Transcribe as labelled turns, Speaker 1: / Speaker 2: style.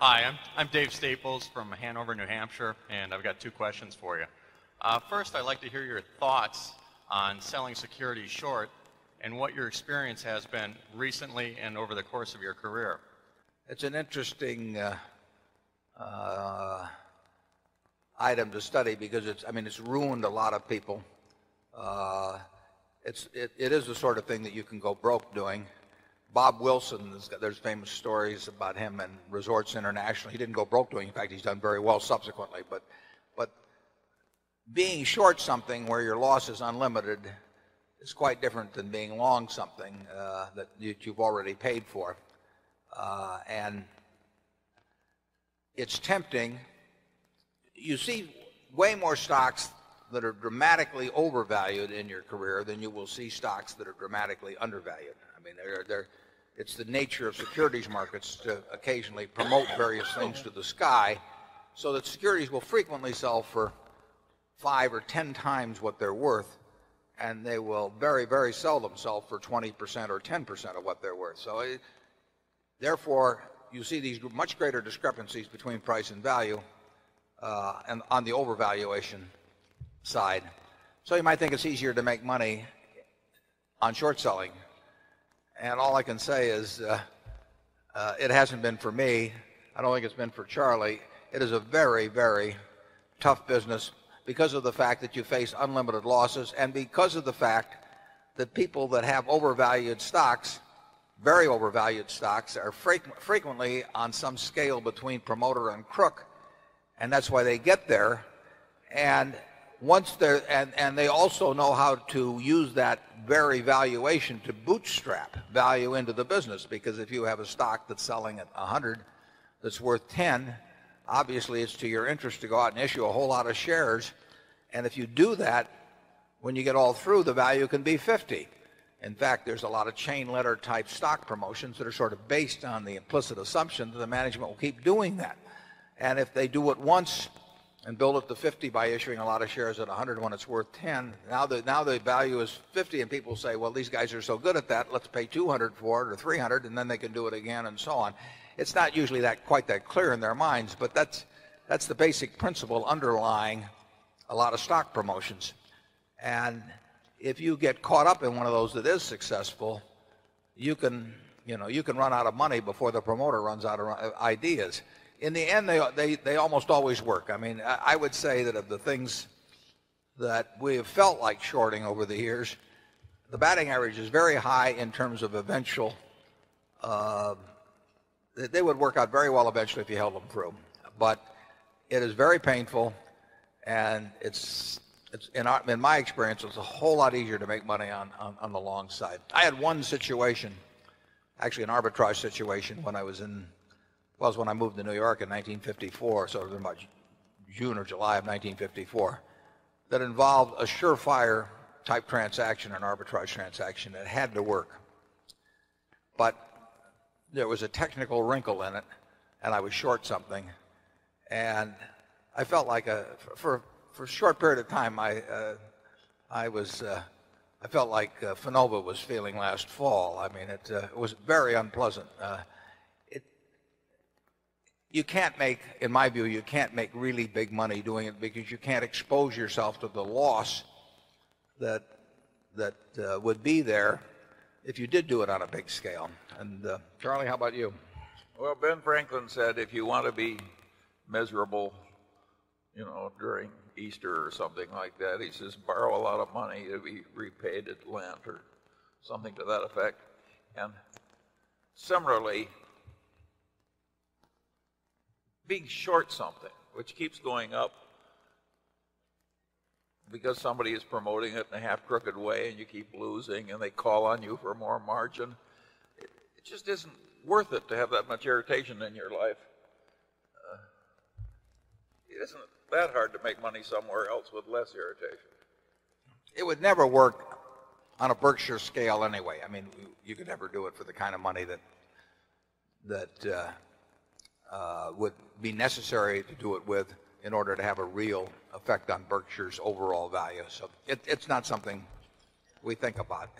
Speaker 1: Hi, I'm Dave Staples from Hanover, New Hampshire, and I've got two questions for you. First, I'd like to hear your thoughts on selling securities short and what your experience has been recently and over the course of your career.
Speaker 2: It's an interesting item to study because it's ruined a lot of people. It is the sort of thing that you can go broke doing. Bob Wilson, there's famous stories about him and Resorts International. He didn't go broke doing. In fact, he's done very well subsequently. But being short something where your loss is unlimited is quite different than being long something that you've already paid for. And it's tempting. You see way more stocks that are dramatically overvalued in your career than you will see stocks that are dramatically undervalued. I mean, it's the nature of securities markets to occasionally promote various things to the sky so that securities will frequently sell for 5 or 10 times what they're worth, and they will very, very seldom sell for 20% or 10% of what they're worth. So therefore, you see these much greater discrepancies between price and value and on the overvaluation side. So you might think it's easier to make money on short selling. And all I can say is it hasn't been for me. I don't think it's been for Charlie. It is a very, very tough business because of the fact that you face unlimited losses and because of the fact that people that have overvalued stocks, very overvalued stocks, are frequently on some scale between promoter and crook. And that's why they get there. And once they're and they also know how to use that very valuation to bootstrap value into the business, because if you have a stock that's selling at 100 that's worth 10, obviously it's to your interest to go out and issue a whole lot of shares, and if you do that, when you get all through, the value can be 50. In fact, there's a lot of chain letter type stock promotions that are sort of based on the implicit assumption that the management will keep doing that. And if they do it once and build it to 50 by issuing a lot of shares at 100 when it's worth 10. Now the value is 50 and people say, well, these guys are so good at that, let's pay 200 for it or 300 and then they can do it again and so on. It's not usually quite that clear in their minds, but that's the basic principle underlying a lot of stock promotions. And if you get caught up in one of those that is successful, you can run out of money before the promoter runs out of ideas. In the end, they almost always work. I mean, I would say that of the things that we have felt like shorting over the years, the batting average is very high in terms of eventual. They would work out very well eventually if you held them through. But it is very painful, and it's in my experience, it's a whole lot easier to make money on the long side. I had one situation, actually an arbitrage situation, when I was when I moved to New York in 1954, so it was about June or July of 1954, that involved a surefire type transaction, an arbitrage transaction. It had to work. But there was a technical wrinkle in it, and I was short something. And I felt like for a short period of time, I felt like Fanova was feeling last fall. I mean, it was very unpleasant. You can't make, in my view, you can't make really big money doing it because you can't expose yourself to the loss that would be there if you did do it on a big scale. And Charlie, how about you?
Speaker 3: Well, Ben Franklin said if you want to be miserable, during Easter or something like that, he says borrow a lot of money to be repaid at Lent or something to that effect. And similarly, being short something, which keeps going up because somebody is promoting it in a half-crooked way and you keep losing and they call on you for more margin, it just isn't worth it to have that much irritation in your life. It isn't that hard to make money somewhere else with less irritation.
Speaker 2: It would never work on a Berkshire scale anyway. I mean, you could never do it for the kind of money that would be necessary to do it with in order to have a real effect on Berkshire's overall value. So it's not something we think about.